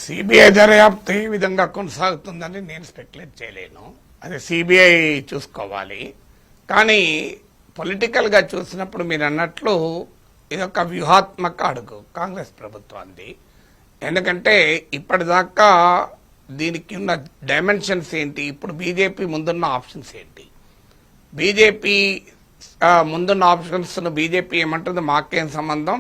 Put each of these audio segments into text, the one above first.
CBI దర్యాప్తు ఏ విధంగా కొనసాగుతుందని నేను స్పెక్యులేట్ చేయలేను. అది సిబిఐ చూసుకోవాలి. కానీ పొలిటికల్గా చూసినప్పుడు మీరు అన్నట్లు ఇదొక వ్యూహాత్మక అడుగు కాంగ్రెస్ ప్రభుత్వాన్ని. ఎందుకంటే ఇప్పటిదాకా దీనికి ఉన్న డైమెన్షన్స్ ఏంటి, ఇప్పుడు బీజేపీ ముందున్న ఆప్షన్స్ ఏంటి, బీజేపీ ముందున్న ఆప్షన్స్ను బీజేపీ ఏమంటుంది, మాకేం సంబంధం,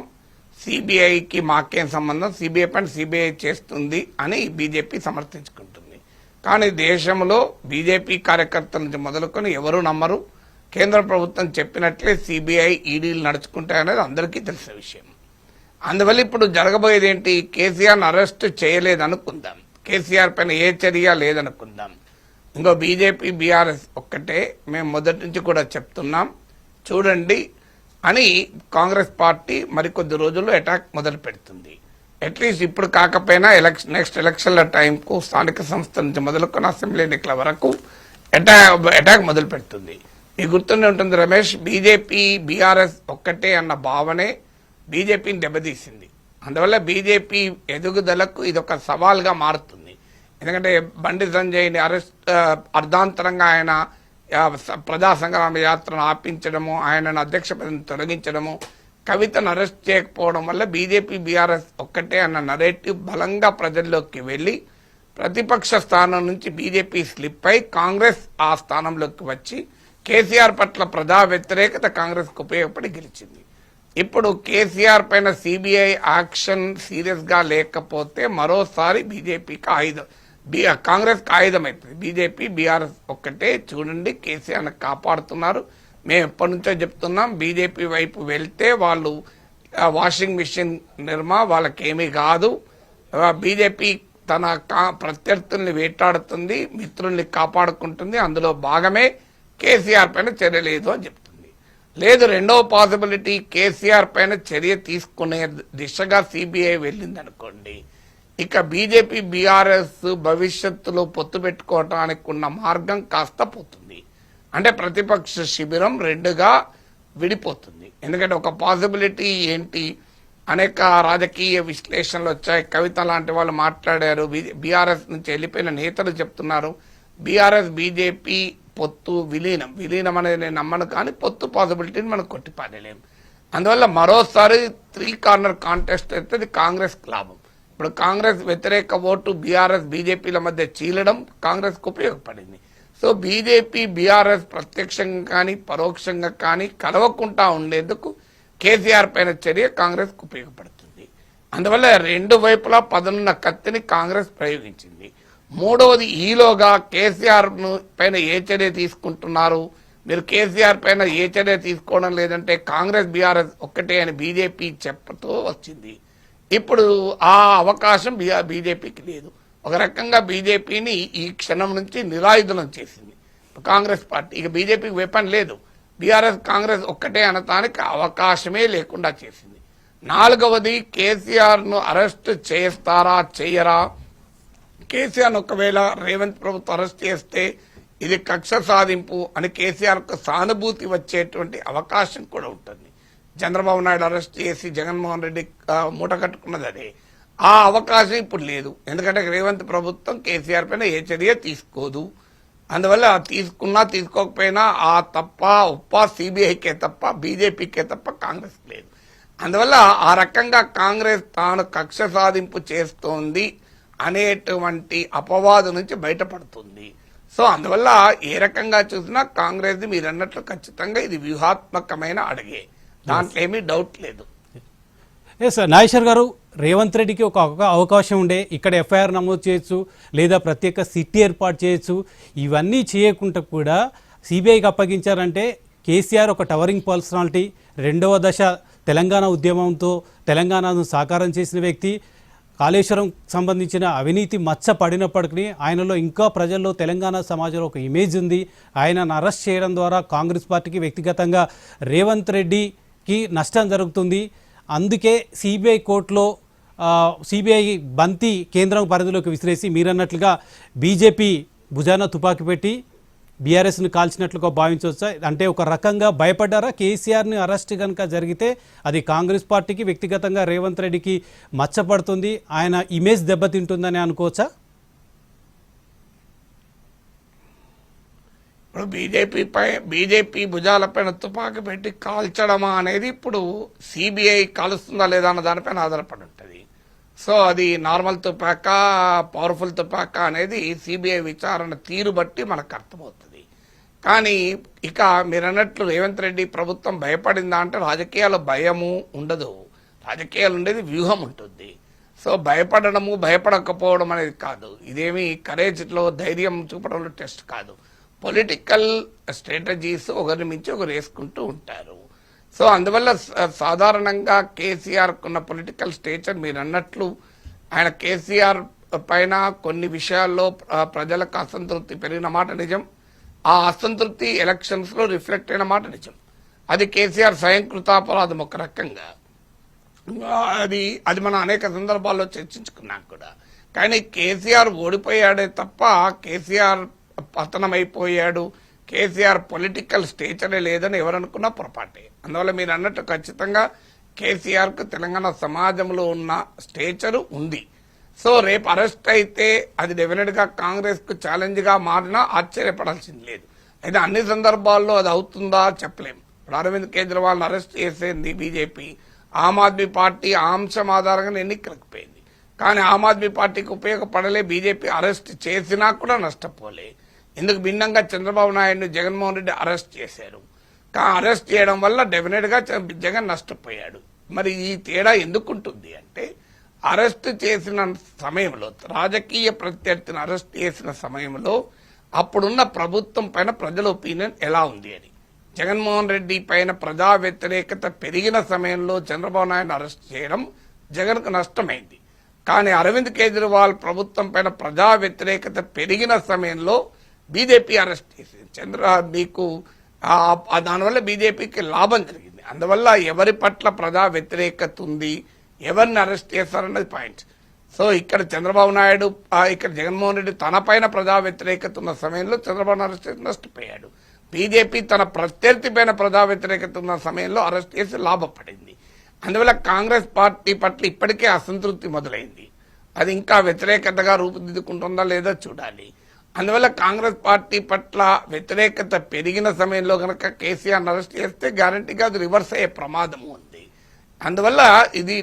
సిబిఐకి మాకేం సంబంధం, సిబిఐ పైన సిబిఐ చేస్తుంది అని బీజేపీ సమర్థించుకుంటుంది. కానీ దేశంలో బీజేపీ కార్యకర్తల నుంచి మొదలుకొని ఎవరు నమ్మరు. కేంద్ర ప్రభుత్వం చెప్పినట్లే సిబిఐ ఈడీలు నడుచుకుంటాయనేది అందరికీ తెలిసిన విషయం. అందువల్ల ఇప్పుడు జరగబోయేది ఏంటి, కేసీఆర్ను అరెస్ట్ చేయలేదనుకుందాం, కేసీఆర్ పైన ఏ చర్య లేదనుకుందాం, ఇంకో బీజేపీ బీఆర్ఎస్ ఒక్కటే మేము మొదటి నుంచి కూడా చెప్తున్నాం చూడండి అని కాంగ్రెస్ పార్టీ మరికొద్ది రోజుల్లో అటాక్ మొదలు పెడుతుంది. అట్లీస్ట్ ఇప్పుడు కాకపోయినా నెక్స్ట్ ఎలక్షన్ల టైంకు స్థానిక సంస్థల నుంచి మొదలుకొని అసెంబ్లీ ఎన్నికల వరకు అటాక్ మొదలు పెడుతుంది. మీకు గుర్తుండే ఉంటుంది రమేష్, బీజేపీ బీఆర్ఎస్ ఒక్కటే అన్న భావనే బీజేపీని దెబ్బతీసింది. అందువల్ల బీజేపీ ఎదుగుదలకు ఇదొక సవాల్గా మారుతుంది. ఎందుకంటే బండి సంజయ్ని అరెస్ట్ అర్ధాంతరంగా ఆయన ప్రజా సంగ్రామ యాత్రను ఆపించడము, ఆయనను అధ్యక్ష పదవిని తొలగించడము, కవితను అరెస్ట్ చేయకపోవడం వల్ల బీజేపీ బీఆర్ఎస్ ఒక్కటే అన్న నరేటివ్ బలంగా ప్రజల్లోకి వెళ్ళి ప్రతిపక్ష స్థానం నుంచి బీజేపీ స్లిప్ అయి కాంగ్రెస్ ఆ స్థానంలోకి వచ్చి కేసీఆర్ పట్ల ప్రజా వ్యతిరేకత కాంగ్రెస్కు ఉపయోగపడి గెలిచింది. ఇప్పుడు కేసీఆర్ పైన సిబిఐ యాక్షన్ సీరియస్ గా లేకపోతే మరోసారి బీజేపీకి కాంగ్రెస్ కి ఆయుధం అవుతుంది. బీజేపీ బీఆర్ఎస్ ఒక్కటే చూడండి కేసీఆర్ని కాపాడుతున్నారు, మేము ఎప్పటి నుంచో చెప్తున్నాం, బీజేపీ వైపు వెళ్తే వాళ్ళు వాషింగ్ మిషన్ వాళ్ళకేమీ కాదు, బీజేపీ తన ప్రత్యర్థుల్ని వేటాడుతుంది, మిత్రుల్ని కాపాడుకుంటుంది, అందులో భాగమే కేసీఆర్ పైన చర్య లేదు అని చెప్తుంది. లేదు, రెండవ పాసిబిలిటీ కేసీఆర్ పైన చర్య తీసుకునే దిశగా సిబిఐ వెళ్ళిందనుకోండి, ఇక బీజేపీ బీఆర్ఎస్ భవిష్యత్తులో పొత్తు పెట్టుకోవటానికి ఉన్న మార్గం కాస్త పోతుంది. అంటే ప్రతిపక్ష శిబిరం రెండుగా విడిపోతుంది. ఎందుకంటే ఒక పాసిబిలిటీ ఏంటి, అనేక రాజకీయ విశ్లేషణలు వచ్చాయి, కవిత లాంటి వాళ్ళు మాట్లాడారు, బీఆర్ఎస్ నుంచి వెళ్ళిపోయిన నేతలు చెప్తున్నారు బీఆర్ఎస్ బీజేపీ పొత్తు విలీనం అనేది నేను నమ్మను, కానీ పొత్తు పాసిబిలిటీని మనం కొట్టిపారేలేము. అందువల్ల మరోసారి 3 కార్నర్ కాంటెస్ట్ అయితే అది కాంగ్రెస్ లాభం. ఇప్పుడు కాంగ్రెస్ వ్యతిరేక ఓటు బీఆర్ఎస్ బీజేపీల మధ్య చీలడం కాంగ్రెస్కు ఉపయోగపడింది. సో బీజేపీ బీఆర్ఎస్ ప్రత్యక్షంగా కానీ పరోక్షంగా కానీ కలవకుండా ఉండేందుకు కేసీఆర్ పైన చర్య కాంగ్రెస్కు ఉపయోగపడుతుంది. అందువల్ల రెండు వైపులా పదనున్న కత్తిని కాంగ్రెస్ ప్రయోగించింది. మూడవది, ఈలోగా కేసీఆర్ పైన ఏ చర్య తీసుకుంటున్నారు, మీరు కేసీఆర్ పైన ఏ చర్య తీసుకోవడం లేదంటే కాంగ్రెస్ బీఆర్ఎస్ ఒక్కటే అని బీజేపీ చెప్తూ వచ్చింది. ఇప్పుడు ఆ అవకాశం బీజేపీకి లేదు. ఒక రకంగా బీజేపీని ఈ క్షణం నుంచి నిరాయుధనం చేసింది కాంగ్రెస్ పార్టీ. ఇక బీజేపీకి వెపన్ లేదు, బీఆర్ఎస్ కాంగ్రెస్ ఒక్కటే అనటానికి అవకాశమే లేకుండా చేసింది. నాలుగవది, కేసీఆర్ను అరెస్ట్ చేస్తారా చేయరా, కేసీఆర్ ఒకవేళ రేవంత్ ప్రభుత్వం అరెస్ట్ చేస్తే ఇది కక్ష సాధింపు అని కేసీఆర్కు సానుభూతి వచ్చేటువంటి అవకాశం కూడా ఉంటుంది. చంద్రబాబు నాయుడు అరెస్ట్ చేసి జగన్మోహన్ రెడ్డి మూట కట్టుకున్నది అదే. ఆ అవకాశం ఇప్పుడు లేదు, ఎందుకంటే రేవంత్ ప్రభుత్వం కేసీఆర్ పైన ఏ చర్య తీసుకోదు. అందువల్ల తీసుకున్నా తీసుకోకపోయినా ఆ ఉప్ప సిబిఐకే తప్ప బీజేపీకే తప్ప కాంగ్రెస్ లేదు. అందువల్ల ఆ రకంగా కాంగ్రెస్ తాను కక్ష సాధింపు చేస్తోంది అనేటువంటి అపవాదు నుంచి బయటపడుతుంది. సో అందువల్ల ఏ రకంగా చూసినా కాంగ్రెస్ మీరు అన్నట్లు ఖచ్చితంగా ఇది వ్యూహాత్మకమైన అడుగే, దాంట్లో ఏమీ డౌట్ లేదు. సార్ నాగేశ్వర్ గారు, రేవంత్ రెడ్డికి ఒక అవకాశం ఉండే ఇక్కడ ఎఫ్ఐఆర్ నమోదు చేయొచ్చు, లేదా ప్రత్యేక సిటీ ఏర్పాటు చేయొచ్చు. ఇవన్నీ చేయకుండా కూడా సిబిఐకి అప్పగించారంటే కేసీఆర్ ఒక టవరింగ్ పర్సనాలిటీ, రెండవ దశ తెలంగాణ ఉద్యమంతో తెలంగాణను సాకారం చేసిన వ్యక్తి, కాళేశ్వరం సంబంధించిన అవినీతి మచ్చ పడినప్పటికీ ఆయనలో ఇంకా ప్రజల్లో తెలంగాణ సమాజంలో ఒక ఇమేజ్ ఉంది. ఆయనను అరెస్ట్ చేయడం ద్వారా కాంగ్రెస్ పార్టీకి వ్యక్తిగతంగా రేవంత్ రెడ్డికి నష్టం జరుగుతుంది. అందుకే సిబిఐ కోర్టులో సిబిఐ బంతి కేంద్రం పరిధిలోకి విసిరేసి మీరన్నట్లుగా బీజేపీ భుజాన తుపాకీ పెట్టి బీఆర్ఎస్ని కాల్చినట్లుగా భావించవచ్చా? అంటే ఒక రకంగా భయపడ్డారా? కేసీఆర్ని అరెస్ట్ కనుక జరిగితే అది కాంగ్రెస్ పార్టీకి, వ్యక్తిగతంగా రేవంత్ రెడ్డికి మచ్చపడుతుంది, ఆయన ఇమేజ్ దెబ్బతింటుందని అనుకోవచ్చా? ఇప్పుడు బీజేపీ భుజాలపైన తుపాకీ పెట్టి కాల్చడమా అనేది ఇప్పుడు సిబిఐ కాలుస్తుందా లేదా అన్న దానిపైన ఆధారపడి ఉంటుంది. సో అది నార్మల్ తుపాకా, పవర్ఫుల్ తుపాకా అనేది సిబిఐ విచారణ తీరు బట్టి మనకు అర్థమవుతుంది. కానీ ఇక మీరన్నట్లు రేవంత్ రెడ్డి ప్రభుత్వం భయపడిందా అంటే రాజకీయాల్లో భయము ఉండదు, రాజకీయాలు ఉండేది వ్యూహం ఉంటుంది. సో భయపడడము భయపడకపోవడం అనేది కాదు, ఇదేమి కరేజ్లో ధైర్యం చూపడంలో టెస్ట్ కాదు. పొలిటికల్ స్ట్రాటజీస్ ఒకరిని మించి ఒకరు వేసుకుంటూ ఉంటారు. సో అందువల్ల సాధారణంగా కేసీఆర్ ఉన్న పొలిటికల్ స్టేచర్ మీరు అన్నట్లు ఆయన కేసీఆర్ పైన కొన్ని విషయాల్లో ప్రజలకు అసంతృప్తి పెరిగిన మాట నిజం. ఆ అసంతృప్తి ఎలక్షన్స్ లో రిఫ్లెక్ట్ అయిన మాట నిజం. అది కేసీఆర్ స్వయంకృతాపరాధం ఒక రకంగా, అది మనం అనేక సందర్భాల్లో చర్చించుకున్నాం కూడా. కానీ కేసీఆర్ ఓడిపోయాడే తప్ప కేసీఆర్ పతనమైపోయాడు, కేసీఆర్ పొలిటికల్ స్టేచరే లేదని ఎవరనుకున్నా పొరపాటే. అందువల్ల మీరు అన్నట్టు ఖచ్చితంగా కేసీఆర్ కు తెలంగాణ సమాజంలో ఉన్న స్టేచరు ఉంది. సో రేపు అరెస్ట్ అయితే అది డెఫినెట్ గా కాంగ్రెస్ కు ఛాలెంజ్ గా మారినా ఆశ్చర్యపడాల్సింది లేదు. అయితే అన్ని సందర్భాల్లో అది అవుతుందా చెప్పలేము. ఇప్పుడు అరవింద్ కేజ్రీవాల్ అరెస్ట్ చేసేది బీజేపీ, ఆమ్ ఆద్మీ పార్టీ ఆ అంశం ఆధారంగా ఎన్నికలకు పోయింది. కానీ ఆమ్ ఆద్మీ పార్టీకి ఉపయోగపడలే, బీజేపీ అరెస్ట్ చేసినా కూడా నష్టపోలే. ఇందుకు భిన్నంగా చంద్రబాబు నాయుడు జగన్మోహన్ రెడ్డి అరెస్ట్ చేశారు. అరెస్ట్ చేయడం వల్ల డెఫినెట్ గా జగన్ నష్టపోయాడు. మరి ఈ తేడా ఎందుకుంటుంది అంటే అరెస్ట్ చేసిన సమయంలో, రాజకీయ ప్రత్యర్థిని అరెస్ట్ చేసిన సమయంలో అప్పుడున్న ప్రభుత్వం పైన ప్రజల ఒపీనియన్ ఎలా ఉంది అని. జగన్మోహన్ రెడ్డి పైన ప్రజా వ్యతిరేకత పెరిగిన సమయంలో చంద్రబాబు నాయుడు అరెస్ట్ చేయడం జగన్ కు నష్టమైంది. కానీ అరవింద్ కేజ్రీవాల్ ప్రభుత్వం పైన ప్రజా వ్యతిరేకత పెరిగిన సమయంలో బీజేపీ అరెస్ట్ చేసింది. మీకు దానివల్ల బీజేపీకి లాభం జరిగింది. అందువల్ల ఎవరి పట్ల ప్రజా వ్యతిరేకత ఉంది, ఎవరిని అరెస్ట్ చేస్తారన్నది పాయింట్. సో ఇక్కడ చంద్రబాబు నాయుడు, ఇక్కడ జగన్మోహన్ రెడ్డి తన పైన ప్రజా వ్యతిరేకత ఉన్న సమయంలో చంద్రబాబు అరెస్ట్ చేసి నష్టపోయాడు. బీజేపీ తన ప్రత్యర్థి పైన ప్రజా వ్యతిరేకత ఉన్న సమయంలో అరెస్ట్ చేసి లాభపడింది. అందువల్ల కాంగ్రెస్ పార్టీ పట్ల ఇప్పటికే అసంతృప్తి మొదలైంది. అది ఇంకా వ్యతిరేకతగా రూపుదిద్దుకుంటుందా లేదా చూడాలి. అందువల్ల కాంగ్రెస్ పార్టీ పట్ల వ్యతిరేకత పెరిగిన సమయంలో కనుక కేసీఆర్ అరెస్ట్ చేస్తే గ్యారంటీగా అది రివర్స్ అయ్యే ప్రమాదం ఉంది. అందువల్ల ఇది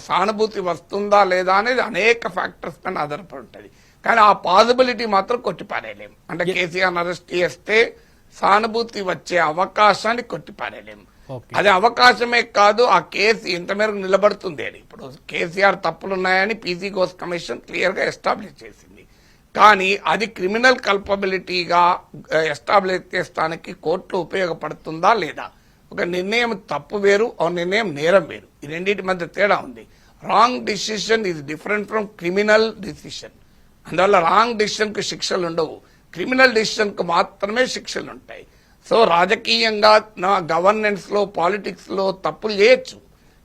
సానుభూతి వస్తుందా లేదా అనేది అనేక ఫ్యాక్టర్స్ పైన ఆధారపడి ఉంటుంది. కానీ ఆ పాసిబిలిటీ మాత్రం కొట్టిపారేయలేం. అంటే కేసీఆర్ అరెస్ట్ చేస్తే సానుభూతి వచ్చే అవకాశాన్ని కొట్టిపారేయలేం. అది అవకాశమే కాదు, ఆ కేసు ఎంత మేరకు నిలబడుతుంది అని. ఇప్పుడు కేసీఆర్ తప్పులున్నాయని పీసీ ఘోష్ కమిషన్ క్లియర్ గా ఎస్టాబ్లిష్ చేసింది. కానీ అది క్రిమినల్ కల్పబిలిటీగా ఎస్టాబ్లిష్ చేస్తానికి కోర్టులో ఉపయోగపడుతుందా లేదా. ఒక నిర్ణయం తప్పు వేరు, ఒక నిర్ణయం నేరం వేరు. ఈ రెండింటి మధ్య తేడా ఉంది. Wrong decision is different from criminal decision. అందువల్ల రాంగ్ డిసిషన్ కు శిక్షలు ఉండవు, క్రిమినల్ డిసిషన్ కు మాత్రమే శిక్షలు ఉంటాయి. సో రాజకీయంగా గవర్నెన్స్ లో, పాలిటిక్స్ లో తప్పులు చేయొచ్చు,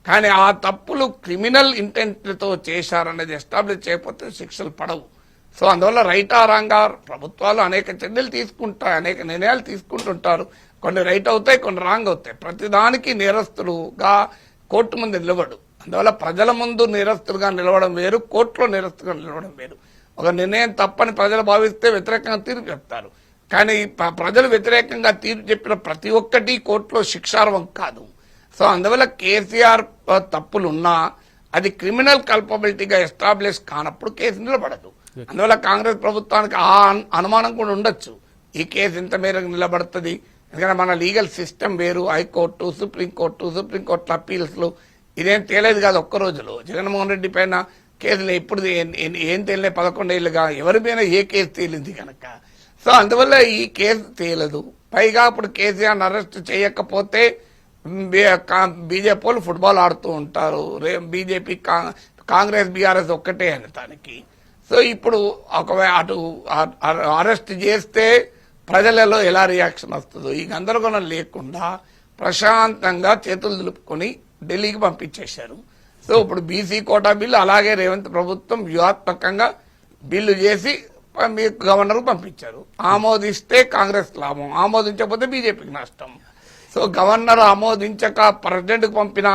కానీ ఆ తప్పులు క్రిమినల్ ఇంటెంట్ తో చేశారనేది ఎస్టాబ్లిష్ చేయకపోతే శిక్షలు పడవు. సో అందువల్ల రైట్ ఆ రాంగా ప్రభుత్వాలు అనేక చర్యలు తీసుకుంటాయి, అనేక నిర్ణయాలు తీసుకుంటుంటారు. కొన్ని రైట్ అవుతాయి, కొన్ని రాంగ్ అవుతాయి. ప్రతిదానికి నేరస్తులుగా కోర్టు ముందు నిలబడు. అందువల్ల ప్రజల ముందు నేరస్తులుగా నిలవడం వేరు, కోర్టులో నేరస్తులుగా నిలవడం వేరు. ఒక నిర్ణయం తప్పని ప్రజలు భావిస్తే వ్యతిరేకంగా తీర్పు చెప్తారు. కానీ ప్రజలు వ్యతిరేకంగా తీర్పు చెప్పిన ప్రతి ఒక్కటి కోర్టులో శిక్షార్హం కాదు. సో అందువల్ల కేసీఆర్ తప్పులున్నా అది క్రిమినల్ కల్పబిలిటీగా ఎస్టాబ్లిష్ కానప్పుడు కేసు నిలబడదు. అందువల్ల కాంగ్రెస్ ప్రభుత్వానికి ఆ అనుమానం కూడా ఉండొచ్చు, ఈ కేసు ఇంత మేరకు నిలబడుతుంది. ఎందుకంటే మన లీగల్ సిస్టమ్ వేరు, హైకోర్టు, సుప్రీంకోర్టు అప్పీల్స్ లో ఇదేం తేలేదు కాదు ఒక్క రోజులో. జగన్మోహన్ రెడ్డి పైన కేసులు ఎప్పుడు ఏం తేలినాయి, 11 ఏళ్లుగా ఎవరి పైన ఏ కేసు తేలింది కనుక. సో అందువల్ల ఈ కేసు తేలదు. పైగా ఇప్పుడు కేసీఆర్ అరెస్ట్ చేయకపోతే బీజేపీ వాళ్ళు ఫుట్బాల్ ఆడుతూ ఉంటారు. బీజేపీ కాంగ్రెస్ బీఆర్ఎస్ ఒక్కటే అని దానికి. సో ఇప్పుడు ఒకవేళ అటు అరెస్ట్ చేస్తే ప్రజలలో ఎలా రియాక్షన్ వస్తుందో ఈ గందరగోళం లేకుండా ప్రశాంతంగా చేతులు దులుపుకొని ఢిల్లీకి పంపించేశారు. సో ఇప్పుడు బీసీ కోటా బిల్లు అలాగే రేవంత్ ప్రభుత్వం వ్యూహాత్మకంగా బిల్లు చేసి మీకు గవర్నర్ పంపించారు. ఆమోదిస్తే కాంగ్రెస్ లాభం, ఆమోదించకపోతే బీజేపీకి నష్టం. సో గవర్నర్ ఆమోదించక ప్రెసిడెంట్కి పంపినా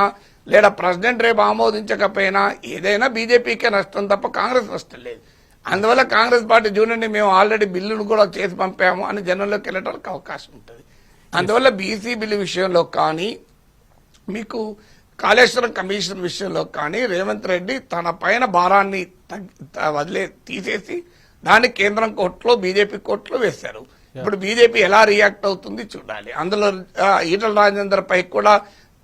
లేదా ప్రెసిడెంట్ రేపు ఆమోదించకపోయినా ఏదైనా బీజేపీకే నష్టం తప్ప కాంగ్రెస్ నష్టం లేదు. అందువల్ల కాంగ్రెస్ పార్టీ చూడండి, మేము ఆల్రెడీ బిల్లును కూడా చేసి పంపాము అని జనంలోకి వెళ్ళడానికి అవకాశం ఉంటుంది. అందువల్ల బీసీ బిల్లు విషయంలో కానీ, మీకు కాళేశ్వరం కమిషన్ విషయంలో కానీ రేవంత్ రెడ్డి తన పైన భారాన్ని తీసేసి దాన్ని కేంద్రం కోర్టులో, బీజేపీ కోర్టులో వేశారు. ఇప్పుడు బీజేపీ ఎలా రియాక్ట్ అవుతుంది చూడాలి. అందులో ఈటల రాజేందర్ పై కూడా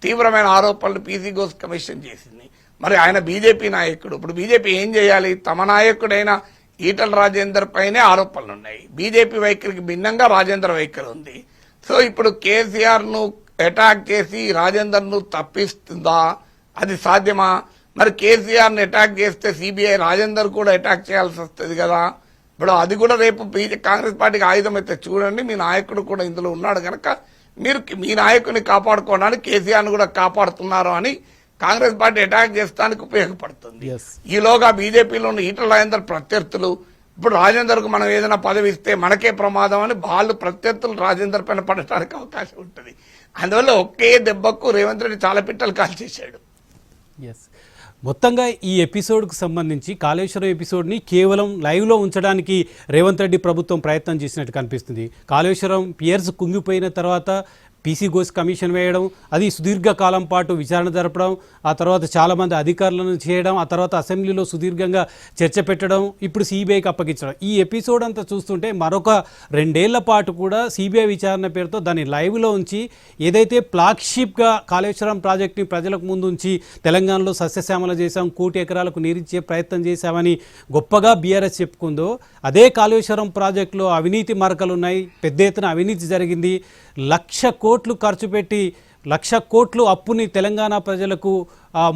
తీవ్రమైన ఆరోపణలు పీసీ ఘోష్ కమిషన్ చేసింది. మరి ఆయన బీజేపీ నాయకుడు. ఇప్పుడు బీజేపీ ఏం చేయాలి? తమ నాయకుడైన ఈటల రాజేందర్ పైనే ఆరోపణలు ఉన్నాయి. బీజేపీ వైఖరికి భిన్నంగా రాజేందర్ వైఖరి ఉంది. సో ఇప్పుడు కేసీఆర్ ను అటాక్ చేసి రాజేందర్ ను తప్పిస్తుందా? అది సాధ్యమా? మరి కేసీఆర్ ని అటాక్ చేస్తే సిబిఐ రాజేందర్ కూడా అటాక్ చేయాల్సి వస్తుంది కదా. ఇప్పుడు అది కూడా రేపు కాంగ్రెస్ పార్టీకి ఆయుధం అయితే చూడండి. మీ నాయకుడు కూడా ఇందులో ఉన్నాడు కనుక మీరు మీ నాయకుడిని కాపాడుకోవడానికి కేసీఆర్ ను కూడా కాపాడుతున్నారు అని కాంగ్రెస్ పార్టీ అటాక్ చేస్తానికి ఉపయోగపడుతుంది. ఈలోగా బీజేపీలో ఉన్న ఈటల రాజేందర్ ప్రత్యర్థులు ఇప్పుడు రాజేందర్ కు మనం ఏదైనా పదవి ఇస్తే మనకే ప్రమాదం అని వాళ్ళు ప్రత్యర్థులు రాజేందర్ పైన పడటానికి అవకాశం ఉంటుంది. అందువల్ల ఒకే దెబ్బకు రేవంత్ రెడ్డి చాలా పిట్టలు కాల్చేశాడు. మొత్తంగా ఈ ఎపిసోడ్కు సంబంధించి కాళేశ్వరం ఎపిసోడ్ని కేవలం లైవ్లో ఉంచడానికి రేవంత్ రెడ్డి ప్రభుత్వం ప్రయత్నం చేసినట్టు కనిపిస్తుంది. కాళేశ్వరం పియర్స్ కుంగిపోయిన తర్వాత పీసీ ఘోష్ కమిషన్ వేయడం, అది సుదీర్ఘకాలం పాటు విచారణ జరపడం, ఆ తర్వాత చాలామంది అధికారులను చేయడం, ఆ తర్వాత అసెంబ్లీలో సుదీర్ఘంగా చర్చ పెట్టడం, ఇప్పుడు సిబిఐకి అప్పగించడం. ఈ ఎపిసోడ్ అంతా చూస్తుంటే మరొక 2 ఏళ్ల పాటు కూడా సిబిఐ విచారణ పేరుతో దాన్ని లైవ్లో ఉంచి ఏదైతే ఫ్లాగ్షిప్గా కాళేశ్వరం ప్రాజెక్ట్ని ప్రజలకు ముందు ఉంచి తెలంగాణలో సస్యశ్యామల చేశాం, 1 కోటి ఎకరాలకు నీరిచ్చే ప్రయత్నం చేశామని గొప్పగా బీఆర్ఎస్ చెప్పుకుందో, అదే కాళేశ్వరం ప్రాజెక్టులో అవినీతి మరకలున్నాయి, పెద్ద ఎత్తున అవినీతి జరిగింది, 1,00,000 కోట్లు ఖర్చు పెట్టి 1,00,000 కోట్లు అప్పుని తెలంగాణ ప్రజలకు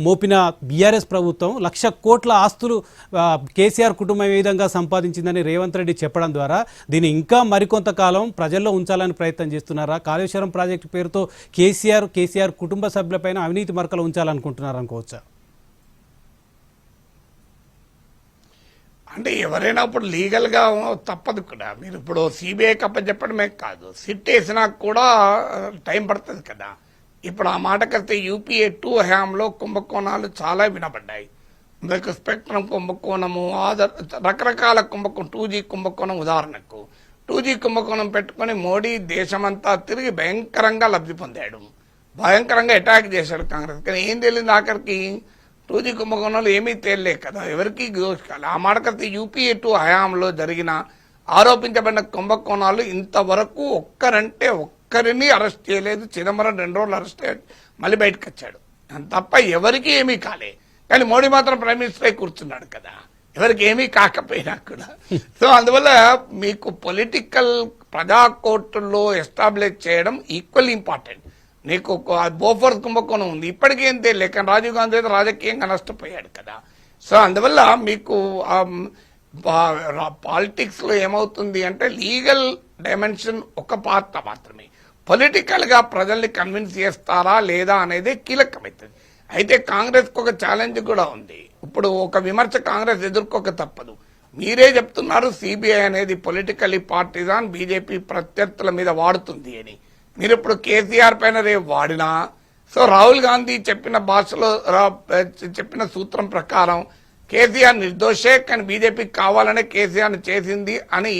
మోపిన బీఆర్ఎస్ ప్రభుత్వం 1,00,000 కోట్ల ఆస్తులు కేసీఆర్ కుటుంబం ఏ విధంగా సంపాదించిందని రేవంత్ రెడ్డి చెప్పడం ద్వారా దీన్ని ఇంకా మరికొంతకాలం ప్రజల్లో ఉంచాలని ప్రయత్నం చేస్తున్నారా? కాళేశ్వరం ప్రాజెక్టు పేరుతో కేసీఆర్ కుటుంబ సభ్యులపైన అవినీతి మరకలు ఉంచాలనుకుంటున్నారు అనుకోవచ్చా? అంటే ఎవరైనా ఇప్పుడు లీగల్ గా తప్పదు కూడా. మీరు ఇప్పుడు సిబిఐ చెప్పడమే కాదు, సిట్ వేసినా కూడా టైం పడుతుంది కదా. ఇప్పుడు ఆ మాటకైతే యూపీఏ 2 హయాంలో కుంభకోణాలు చాలా వినబడ్డాయి. మీకు స్పెక్ట్రమ్ కుంభకోణము, రకరకాల కుంభకోణం, 2G కుంభకోణం ఉదాహరణకు 2G కుంభకోణం పెట్టుకుని మోడీ దేశమంతా తిరిగి భయంకరంగా లబ్ధి పొందాడు, భయంకరంగా అటాక్ చేశాడు కాంగ్రెస్. కానీ ఏం తెలియదు ఆఖరికి 2G కుంభకోణాలు ఏమీ తేలలే కదా, ఎవరికి దోషకాలి. ఆ మాటకైతే యూపీఏ 2 హయాంలో జరిగిన ఆరోపించబడిన కుంభకోణాలు ఇంతవరకు ఒక్కరిని అరెస్ట్ చేయలేదు. చిదంబరం 2 రోజులు అరెస్ట్ అయ్యాడు, మళ్ళీ బయటకు వచ్చాడు తప్ప ఎవరికి ఏమీ కాలే. కానీ మోడీ మాత్రం ప్రైమ్ మినిస్టర్ అయి కూర్చున్నాడు కదా, ఎవరికి ఏమీ కాకపోయినా కూడా. సో అందువల్ల మీకు పొలిటికల్ ప్రజా కోర్టుల్లో ఎస్టాబ్లిష్ చేయడం ఈక్వల్ ఇంపార్టెంట్. నీకు బోఫోర్స్ కుంభకోణం ఉంది, ఇప్పటికేం తెలియక రాజీవ్ గాంధీ అయితే రాజకీయంగా నష్టపోయాడు కదా. సో అందువల్ల మీకు పాలిటిక్స్ లో ఏమవుతుంది అంటే లీగల్ డైమెన్షన్ ఒక పాత్ర మాత్రమే, పొలిటికల్ గా ప్రజల్ని కన్విన్స్ చేస్తారా లేదా అనేది కీలకమవుతుంది. అయితే కాంగ్రెస్ కు ఒక ఛాలెంజ్ కూడా ఉంది. ఇప్పుడు ఒక విమర్శ కాంగ్రెస్ ఎదుర్కోక తప్పదు. మీరే చెప్తున్నారు సిబిఐ అనేది పొలిటికల్లీ పార్టీజాన్, బీజేపీ ప్రత్యర్థుల మీద వాడుతుంది అని. మీరు ఇప్పుడు కేసీఆర్ పైన రేపు వాడినా, సో రాహుల్ గాంధీ చెప్పిన భాషలో చెప్పిన సూత్రం ప్రకారం కేసీఆర్ నిర్దోషే, కానీ బీజేపీకి కావాలనే కేసీఆర్ చేసింది అని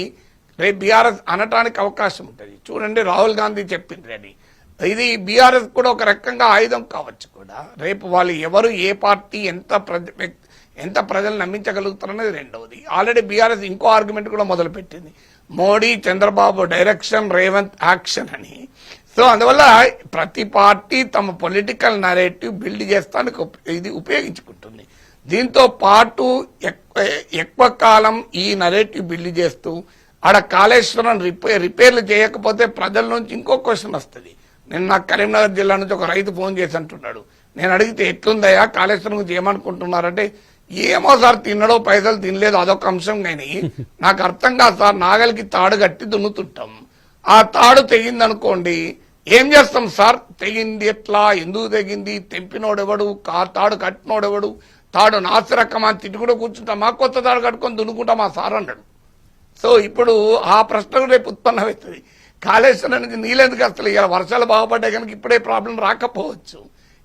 రేపు బీఆర్ఎస్ అనటానికి అవకాశం ఉంటుంది. చూడండి రాహుల్ గాంధీ చెప్పింది అని, ఇది బీఆర్ఎస్ కూడా ఒక రకంగా ఆయుధం కావచ్చు కూడా. రేపు వాళ్ళు ఎవరు ఏ పార్టీ ఎంత ప్రజలు నమ్మించగలుగుతారనేది రెండవది. ఆల్రెడీ బీఆర్ఎస్ ఇంకో ఆర్గ్యుమెంట్ కూడా మొదలుపెట్టింది, మోడీ చంద్రబాబు డైరెక్షన్, రేవంత్ యాక్షన్ అని. సో అందువల్ల ప్రతి పార్టీ తమ పొలిటికల్ నరేటివ్ బిల్డ్ చేస్తానికి ఇది ఉపయోగించుకుంటుంది. దీంతో పాటు ఎక్కువ కాలం ఈ నరేటివ్ బిల్డ్ చేస్తూ ఆడ కాళేశ్వరం రిపేర్లు చేయకపోతే ప్రజల నుంచి ఇంకో క్వశ్చన్ వస్తుంది. నిన్న కరీంనగర్ జిల్లా నుంచి ఒక రైతు ఫోన్ చేసి అంటున్నాడు, నేను అడిగితే ఎట్లుందయ్యా కాళేశ్వరం గురించి ఏమనుకుంటున్నారంటే, ఏమో సార్ తిన్నడో పైసలు తినలేదు అదొక అంశం, కానీ నాకు అర్థం కాదు సార్, నాగలికి తాడు కట్టి దున్నుతుంటాం, ఆ తాడు తెగిందనుకోండి ఏం చేస్తాం సార్, తెగింది ఎట్లా, ఎందుకు తెగింది, తెంపినోడెవడు, తాడు కట్టినోడెవడు, తాడు నాసి రకమా తిట్టుకుంటూ కూర్చుంటామా, కొత్త తాడు కట్టుకొని దున్నుకుంటామా సార్ అన్నాడు. సో ఇప్పుడు ఆ ప్రశ్న రేపు ఉత్పన్నమవుతుంది. కాళేశ్వరం నుంచి నీళ్ళెందుకు అసలు ఇలా వర్షాలు బాగుపడ్డాయి కనుక ఇప్పుడే ప్రాబ్లం రాకపోవచ్చు.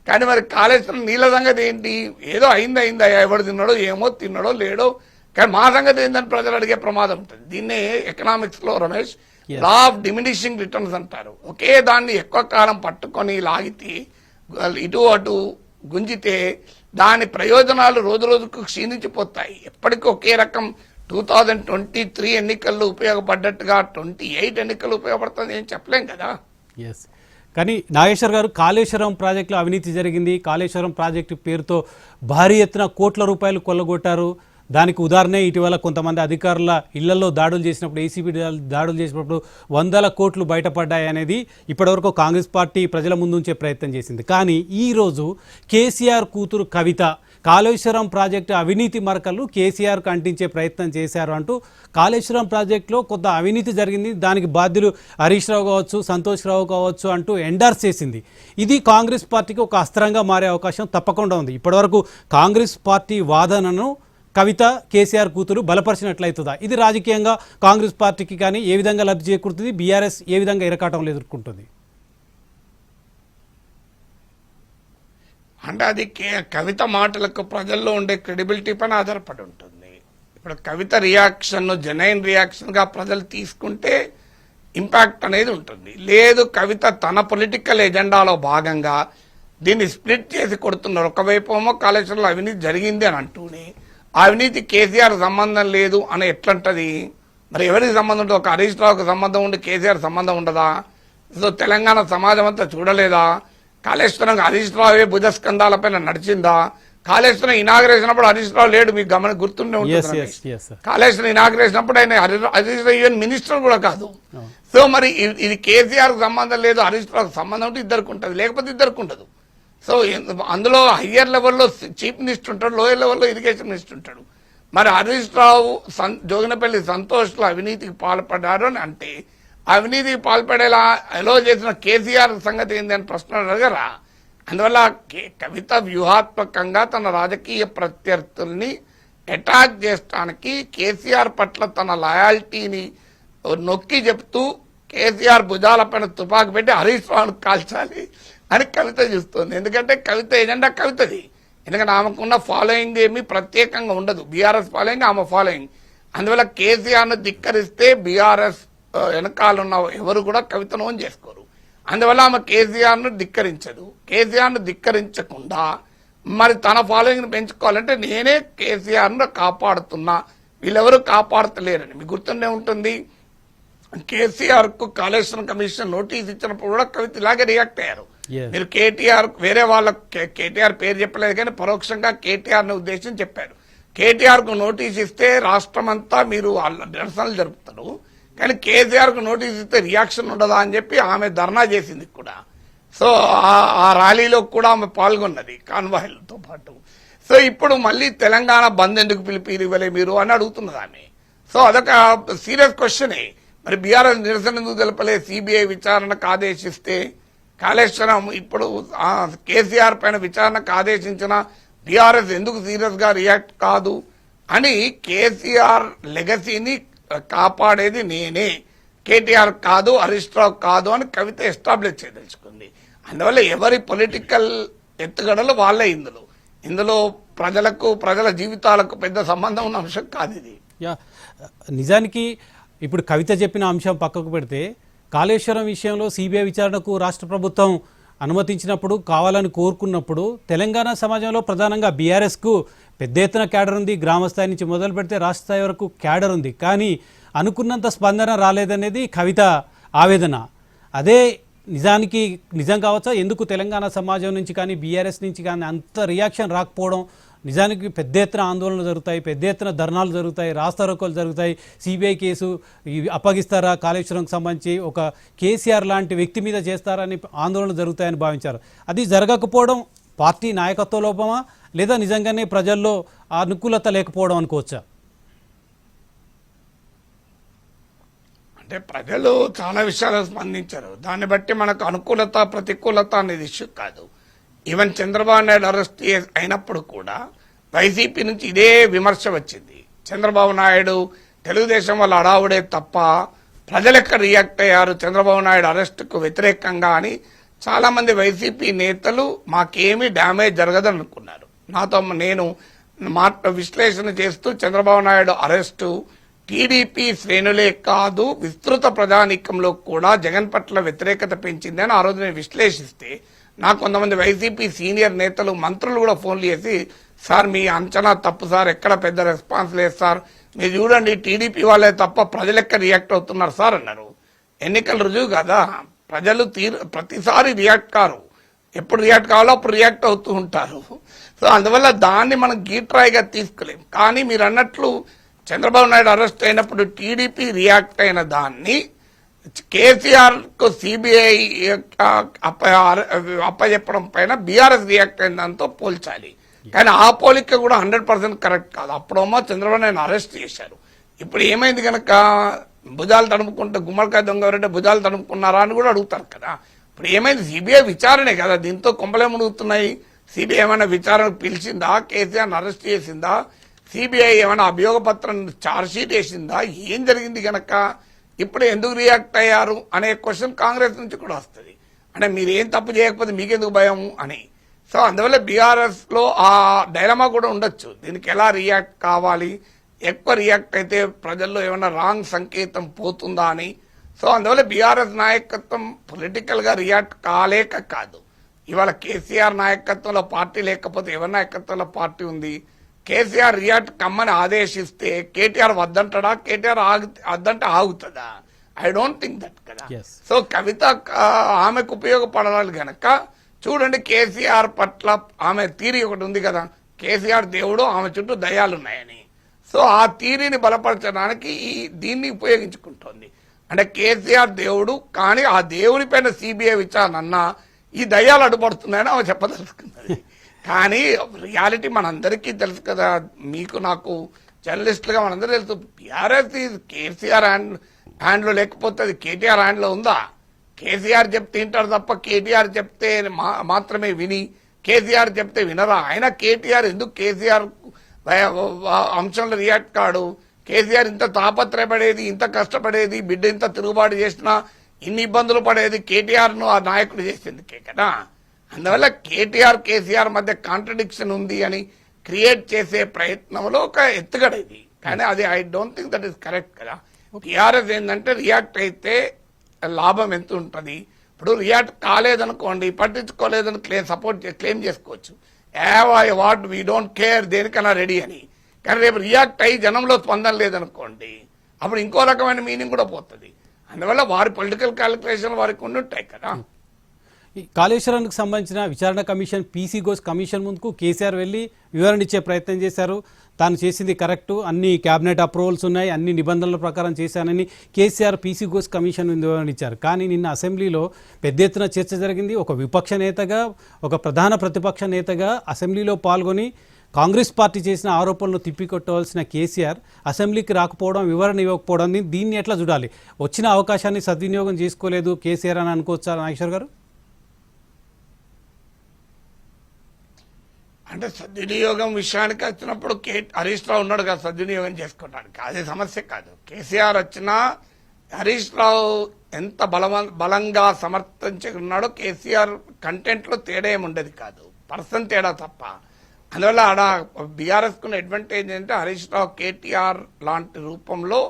కానీ మరి కాళేశ్వరం నీళ్ళ సంగతి ఏంటి? ఏదో అయిందా ఎవడు తిన్నాడో ఏమో, తిన్నాడో లేడో, కానీ మా సంగతి ఏందని ప్రజలు అడిగే ప్రమాదం ఉంటుంది. దీన్నే ఎకనామిక్స్ లో Ramesh law of diminishing returns అంటారు. ఒకే దాన్ని ఎక్కువ కాలం పట్టుకొని లాగితే ఇటు అటు గుంజితే దాని ప్రయోజనాలు రోజు రోజుకు క్షీణించిపోతాయి. ఎప్పటికీ ఒకే రకం 2023 ఎన్నికల్లో ఉపయోగపడ్డట్టుగా 28 ఎన్నికలు ఉపయోగపడుతుంది ఏం చెప్పలేం కదా. ఎస్, కానీ నాగేశ్వర్ గారు, కాళేశ్వరం ప్రాజెక్టులో అవినీతి జరిగింది, కాళేశ్వరం ప్రాజెక్టు పేరుతో భారీ ఎత్తున కోట్ల రూపాయలు కొల్లగొట్టారు. దానికి ఉదాహరణ ఇటీవల కొంతమంది అధికారుల ఇళ్లలో దాడులు చేసినప్పుడు, ఏసీబీ దాడులు చేసినప్పుడు 100 కోట్లు బయటపడ్డాయి అనేది ఇప్పటివరకు కాంగ్రెస్ పార్టీ ప్రజల ముందు ఉంచే ప్రయత్నం చేసింది. కానీ ఈరోజు కేసీఆర్ కూతురు కవిత కాళేశ్వరం ప్రాజెక్టు అవినీతి మరకలు కేసీఆర్కు అంటించే ప్రయత్నం చేశారు అంటూ, కాళేశ్వరం ప్రాజెక్టులో కొంత అవినీతి జరిగింది, దానికి బాధ్యులు హరీష్ రావు కావచ్చు, సంతోష్ రావు కావచ్చు అంటూ ఎండార్స్ చేసింది. ఇది కాంగ్రెస్ పార్టీకి ఒక అస్త్రంగా మారే అవకాశం తప్పకుండా ఉంది. ఇప్పటివరకు కాంగ్రెస్ పార్టీ వాదనను కవిత కేసీఆర్ కూతురు బలపరిచినట్లయితుందా? ఇది రాజకీయంగా కాంగ్రెస్ పార్టీకి కానీ ఏ విధంగా లబ్ధి చేకూరుతుంది? బీఆర్ఎస్ ఏ విధంగా ఇరకాటంలో ఎదుర్కొంటుంది? అంటే అది కవిత మాటలకు ప్రజల్లో ఉండే క్రెడిబిలిటీ పైన ఆధారపడి ఉంటుంది. ఇప్పుడు కవిత రియాక్షన్ జెన్యూన్ రియాక్షన్ గా ప్రజలు తీసుకుంటే ఇంపాక్ట్ అనేది ఉంటుంది. లేదు కవిత తన పొలిటికల్ ఎజెండాలో భాగంగా దీన్ని స్ప్లిట్ చేసి కొడుతున్నారు. ఒకవైపు ఏమో కాళేశ్వరంలో అవినీతి జరిగింది అని అంటూనే అవినీతి కేసీఆర్ సంబంధం లేదు అని ఎట్లంటది? మరి ఎవరికి సంబంధం ఉంటుంది? ఒక హరీష్ రావుకి సంబంధం ఉండి కేసీఆర్ సంబంధం ఉండదా? సో తెలంగాణ సమాజం అంతా చూడలేదా? కాళేశ్వరం హరీష్ రావే భుజస్కంధాలపైన నడిచిందా? కాళేశ్వరం ఇనాగ్రేషన్ అప్పుడు హరీష్ రావు లేడు, మీకు గుర్తుండే ఉంటుంది. కాళేశ్వరం ఇనాగ్రేషన్ అప్పుడు ఆయన హరీష్ రావు ఈవెన్ మినిస్టర్ కూడా కాదు. సో మరి ఇది కేసీఆర్ సంబంధం లేదు, హరీష్ రావుకి సంబంధం ఉంటే ఇద్దరికి ఉంటుంది, లేకపోతే ఇద్దరికి ఉండదు. సో అందులో హయ్యర్ లెవెల్లో చీఫ్ మినిస్టర్ ఉంటాడు, లోయర్ లెవెల్లో ఇరిగేషన్ మినిస్టర్ ఉంటాడు. మరి హరీష్ రావు జోగినపల్లి సంతోష్లో అవినీతికి పాల్పడ్డారు అని అంటే అవినీతికి పాల్పడేలా ఎలో చేసిన కేసీఆర్ సంగతి ఏంది అని ప్రశ్న అడగరా? అందువల్ల కవిత వ్యూహాత్మకంగా తన రాజకీయ ప్రత్యర్థుల్ని అటాక్ చేయడానికి కేసీఆర్ పట్ల తన లాయాలిటీని నొక్కి చెప్తూ కేసీఆర్ భుజాలపైన తుపాకు పెట్టి హరీష్ రావును కాల్చాలి అని కవిత చూస్తుంది. ఎందుకంటే కవిత ఎజెండా కవితది. ఎందుకంటే ఆమెకున్న ఫాలోయింగ్ ఏమీ ప్రత్యేకంగా ఉండదు. బీఆర్ఎస్ ఫాలోయింగ్ ఆమె ఫాలోయింగ్. అందువల్ల కేసీఆర్ను ధిక్కరిస్తే బీఆర్ఎస్ వెనకాలన్న ఎవరు కూడా కవితను ఓన్ చేసుకోరు. అందువల్ల ఆమె కేసీఆర్ను ధిక్కరించదు. కేసీఆర్ను ధిక్కరించకుండా మరి తన ఫాలోయింగ్ను పెంచుకోవాలంటే నేనే కేసీఆర్ను కాపాడుతున్నా, వీళ్ళెవరూ కాపాడతలేరని మీకు గుర్తుండే ఉంటుంది. కేసీఆర్ కు కాళేశ్వరం కమిషన్ నోటీస్ ఇచ్చినప్పుడు కూడా కవిత ఇలాగే రియాక్ట్ అయ్యారు. మీరు కేటీఆర్ వేరే వాళ్ళ కేటీఆర్ పేరు చెప్పలేదు కానీ పరోక్షంగా కేటీఆర్ ని ఉద్దేశించి చెప్పారు. కేటీఆర్ కు నోటీస్ ఇస్తే రాష్ట్రం అంతా మీరు నిరసనలు జరుపుతారు, కానీ కేసీఆర్ కు నోటీస్ ఇస్తే రియాక్షన్ ఉండదా అని చెప్పి ఆమె ధర్నా చేసింది కూడా. సో ఆ ర్యాలీలో కూడా ఆమె పాల్గొన్నది కాన్వాయ్లతో పాటు. సో ఇప్పుడు మళ్ళీ తెలంగాణ బంద్ ఎందుకు పిలిపివ్వలే మీరు అని అడుగుతున్నది ఆమె. సో అదొక సీరియస్ క్వశ్చనే. మరి బీఆర్ఎస్ నిరసన ఎందుకు తెలపలే? సిబిఐ విచారణకు ఆదేశిస్తే కాళేశ్వరం ఇప్పుడు కేసీఆర్ పైన విచారణకు ఆదేశించిన బీఆర్ఎస్ ఎందుకు సీరియస్ గా రియాక్ట్ కాదు అని కేసీఆర్ లెగసీని కాపాడేది నేనే, కేటీఆర్ కాదు, హరీష్ రావు కాదు అని కవిత ఎస్టాబ్లిష్ చేయదలుచుకుంది. అందువల్ల ఎవరి పొలిటికల్ ఎత్తుగడలు వాళ్ళే. ఇందులో ప్రజలకు ప్రజల జీవితాలకు పెద్ద సంబంధం ఉన్న అంశం కాదు ఇది. నిజానికి ఇప్పుడు కవిత చెప్పిన అంశం పక్కకు పెడితే కాళేశ్వరం విషయంలో సిబిఐ విచారణకు రాష్ట్ర ప్రభుత్వం అనుమతించినప్పుడు, కావాలని కోరుకున్నప్పుడు తెలంగాణ సమాజంలో ప్రధానంగా బీఆర్ఎస్కు పెద్ద ఎత్తున క్యాడర్ ఉంది. గ్రామ స్థాయి నుంచి మొదలు పెడితే రాష్ట్ర స్థాయి వరకు క్యాడర్ ఉంది. కానీ అనుకున్నంత స్పందన రాలేదనేది కవిత ఆవేదన. అదే నిజానికి నిజం కావచ్చా? ఎందుకు తెలంగాణ సమాజం నుంచి కానీ బీఆర్ఎస్ నుంచి కానీ అంత రియాక్షన్ రాకపోవడం? నిజానికి పెద్ద ఎత్తున ఆందోళనలు జరుగుతాయి, పెద్ద ఎత్తున ధర్నాలు జరుగుతాయి, రాస్తారోకోలు జరుగుతాయి. సిబిఐ కేసు అప్పగిస్తారా, కాళేశ్వరంకి సంబంధించి ఒక కేసీఆర్ లాంటి వ్యక్తి మీద చేస్తారని ఆందోళనలు జరుగుతాయని భావించారు. అది జరగకపోవడం పార్టీ నాయకత్వ లోపమా, లేదా నిజంగానే ప్రజల్లో అనుకూలత లేకపోవడం అనుకోవచ్చా? అంటే ప్రజలు చాలా విషయాలు స్పందించారు. దాన్ని బట్టి మనకు అనుకూలత ప్రతికూలత అనేది ఇష్యూ కాదు. ఈవెన్ చంద్రబాబు నాయుడు అరెస్ట్ అయినప్పుడు కూడా వైసీపీ నుంచి ఇదే విమర్శ వచ్చింది. చంద్రబాబు నాయుడు తెలుగుదేశం వాళ్ళు అడావుడే తప్ప ప్రజలెక్క రియాక్ట్ అయ్యారు చంద్రబాబు నాయుడు అరెస్టుకు వ్యతిరేకంగా అని చాలా మంది వైసీపీ నేతలు మాకేమీ డ్యామేజ్ జరగదని అనుకున్నారు. నాతో నేను విశ్లేషణ చేస్తూ చంద్రబాబు నాయుడు అరెస్టు టీడీపీ శ్రేణులే కాదు విస్తృత ప్రజానీకంలో కూడా జగన్ పట్ల వ్యతిరేకత పెంచిందని ఆ రోజు నేను విశ్లేషిస్తే నాకు కొంతమంది వైసీపీ సీనియర్ నేతలు మంత్రులు కూడా ఫోన్లు చేసి సార్ మీ అంచనా తప్పు సార్, ఎక్కడ పెద్ద రెస్పాన్స్ లేదు సార్, మీరు చూడండి టీడీపీ వాళ్ళే తప్ప ప్రజలెక్క రియాక్ట్ అవుతున్నారు సార్ అన్నారు. ఎన్నికల రుజువు కదా, ప్రజలు ప్రతిసారి రియాక్ట్ కారు, ఎప్పుడు రియాక్ట్ కావాలో అప్పుడు రియాక్ట్ అవుతూ ఉంటారు. సో అందువల్ల దాన్ని మనం గీట్రాయిగా తీసుకోలేం. కానీ మీరు అన్నట్లు చంద్రబాబు నాయుడు అరెస్ట్ అయినప్పుడు టీడీపీ రియాక్ట్ అయిన దాన్ని కేసీఆర్ కు సిబిఐ అప్పచెప్పడం పైన బీఆర్ఎస్ రియాక్ట్ అయిన దాంతో పోల్చాలి. కానీ ఆ పోలిక కూడా 100% కరెక్ట్ కాదు. అప్పుడేమో చంద్రబాబు నాయుడు అరెస్ట్ చేశారు, ఇప్పుడు ఏమైంది కనుక భుజాలు తడుముకుంటే గుమ్మడికాయ దొంగ భుజాలు తడుముకున్నారా అని కూడా అడుగుతారు కదా. ఇప్పుడు ఏమైంది, సిబిఐ విచారణే కదా, దీంతో కొంపలే మునుగుతున్నాయి. సిబిఐ ఏమైనా విచారణ పిలిచిందా, కేసీఆర్ అరెస్ట్ చేసిందా, సిబిఐ ఏమైనా అభియోగ పత్రం ఛార్జ్షీట్ వేసిందా, ఏం జరిగింది గనక ఇప్పుడు ఎందుకు రియాక్ట్ అయ్యారు అనే క్వశ్చన్ కాంగ్రెస్ నుంచి కూడా వస్తుంది. అంటే మీరేం తప్పు చేయకపోతే మీకెందుకు భయం అని. సో అందువల్ల బీఆర్ఎస్ లో ఆ డైలమా కూడా ఉండొచ్చు, దీనికి ఎలా రియాక్ట్ కావాలి, ఎక్కువ రియాక్ట్ అయితే ప్రజల్లో ఏమైనా రాంగ్ సంకేతం పోతుందా అని. సో అందువల్ల బీఆర్ఎస్ నాయకత్వం పొలిటికల్ గా రియాక్ట్ కాలేక కాదు, ఇవాళ కేసీఆర్ నాయకత్వంలో పార్టీ లేకపోతే ఎవరి నాయకత్వంలో పార్టీ ఉంది. కేసీఆర్ రియాక్ట్ కమ్మని ఆదేశిస్తే కేటీఆర్ వద్దంటాడా, కేటీఆర్ వద్దంటే ఆగుతుందా? ఐ డోంట్ థింక్ దట్ కదా. సో కవిత ఆమెకు ఉపయోగపడాలి గనక చూడండి, కేసీఆర్ పట్ల ఆమె థీరీ ఒకటి ఉంది కదా, కేసీఆర్ దేవుడు ఆమె చుట్టూ దయాలున్నాయని. సో ఆ థీరీని బలపరచడానికి దీన్ని ఉపయోగించుకుంటోంది. అంటే కేసీఆర్ దేవుడు, కానీ ఆ దేవుడి పైన సిబిఐ విచారణ అన్నా ఈ దయ్యాలు అడ్డుపడుతున్నాయని ఆమె చెప్పదలుచుకున్నది. కానీ రియాలిటీ మనందరికీ తెలుసు కదా, మీకు నాకు జర్నలిస్టులుగా మనందరూ తెలుసు. బీఆర్ఎస్ కేసీఆర్ హ్యాండ్లో లేకపోతే అది కేటీఆర్ హ్యాండ్లో ఉందా? కేసీఆర్ చెప్తే వింటారు తప్ప కేటీఆర్ చెప్తే మాత్రమే విని కేసీఆర్ చెప్తే వినరా? ఆయన కేటీఆర్ ఎందుకు కేసీఆర్ అంశంలో రియాక్ట్ కాడు? కేసీఆర్ ఇంత తాపత్రయపడేది, ఇంత కష్టపడేది, బిడ్డ ఇంత తిరుగుబాటు చేసినా ఇన్ని ఇబ్బందులు పడేది కేటీఆర్ ను ఆ నాయకుడు చేసేందుకే కదా. అందువల్ల కేటీఆర్ కేసీఆర్ మధ్య కాంట్రడిక్షన్ ఉంది అని క్రియేట్ చేసే ప్రయత్నంలో ఒక ఎత్తుగడ ఇది. కానీ అది I don't think that is correct కదా. టీఆర్ఎస్ ఏంటంటే రియాక్ట్ అయితే లాభం ఎంత ఉంటుంది. ఇప్పుడు రియాక్ట్ కాలేదనుకోండి, పట్టించుకోలేదని క్లెయిమ్ చేసుకోవచ్చు, వాట్ వీ డోంట్ కేర్, దేనికన్నా రెడీ అని. కానీ రేపు రియాక్ట్ అయ్యి జనంలో స్పందన లేదనుకోండి, అప్పుడు ఇంకో రకమైన మీనింగ్ కూడా పోతుంది. అందువల్ల వారి పొలిటికల్ క్యాలిక్యులేషన్ వారికి ఉండి ఉంటాయి కదా. ఈ కాళేశ్వరానికి సంబంధించిన విచారణ కమిషన్ పీసీ ఘోష్ కమిషన్ ముందుకు కేసీఆర్ వెళ్ళి వివరణ ఇచ్చే ప్రయత్నం చేశారు. తాను చేసింది కరెక్టు, అన్ని క్యాబినెట్ అప్రూవల్స్ ఉన్నాయి, అన్ని నిబంధనల ప్రకారం చేశానని కేసీఆర్ పీసీ ఘోష్ కమిషన్ వివరణ ఇచ్చారు. కానీ నిన్న అసెంబ్లీలో పెద్ద ఎత్తున చర్చ జరిగింది. ఒక విపక్ష నేతగా, ఒక ప్రధాన ప్రతిపక్ష నేతగా అసెంబ్లీలో పాల్గొని కాంగ్రెస్ పార్టీ చేసిన ఆరోపణలు తిప్పికొట్టవలసిన కేసీఆర్ అసెంబ్లీకి రాకపోవడం, వివరణ ఇవ్వకపోవడం, దీన్ని ఎట్లా చూడాలి? వచ్చిన అవకాశాన్ని సద్వినియోగం చేసుకోలేదు కేసీఆర్ అని అనుకోవచ్చా నాగేశ్వర్ గారు? అంటే సద్వినియోగం విషయానికి వచ్చినప్పుడు హరీష్ రావు ఉన్నాడు కదా సద్వినియోగం చేసుకోవడానికి, అదే సమస్య కాదు. కేసీఆర్ వచ్చినా హరీష్ రావు ఎంత బలంగా సమర్థించుకున్నాడో కేసీఆర్ కంటెంట్ లో తేడా ఏమి ఉండేది కాదు, పర్సన్ తేడా తప్ప. అందువల్ల ఆడ బీఆర్ఎస్ కున్న అడ్వాంటేజ్ ఏంటంటే హరీష్ రావు కేటీఆర్ లాంటి రూపంలో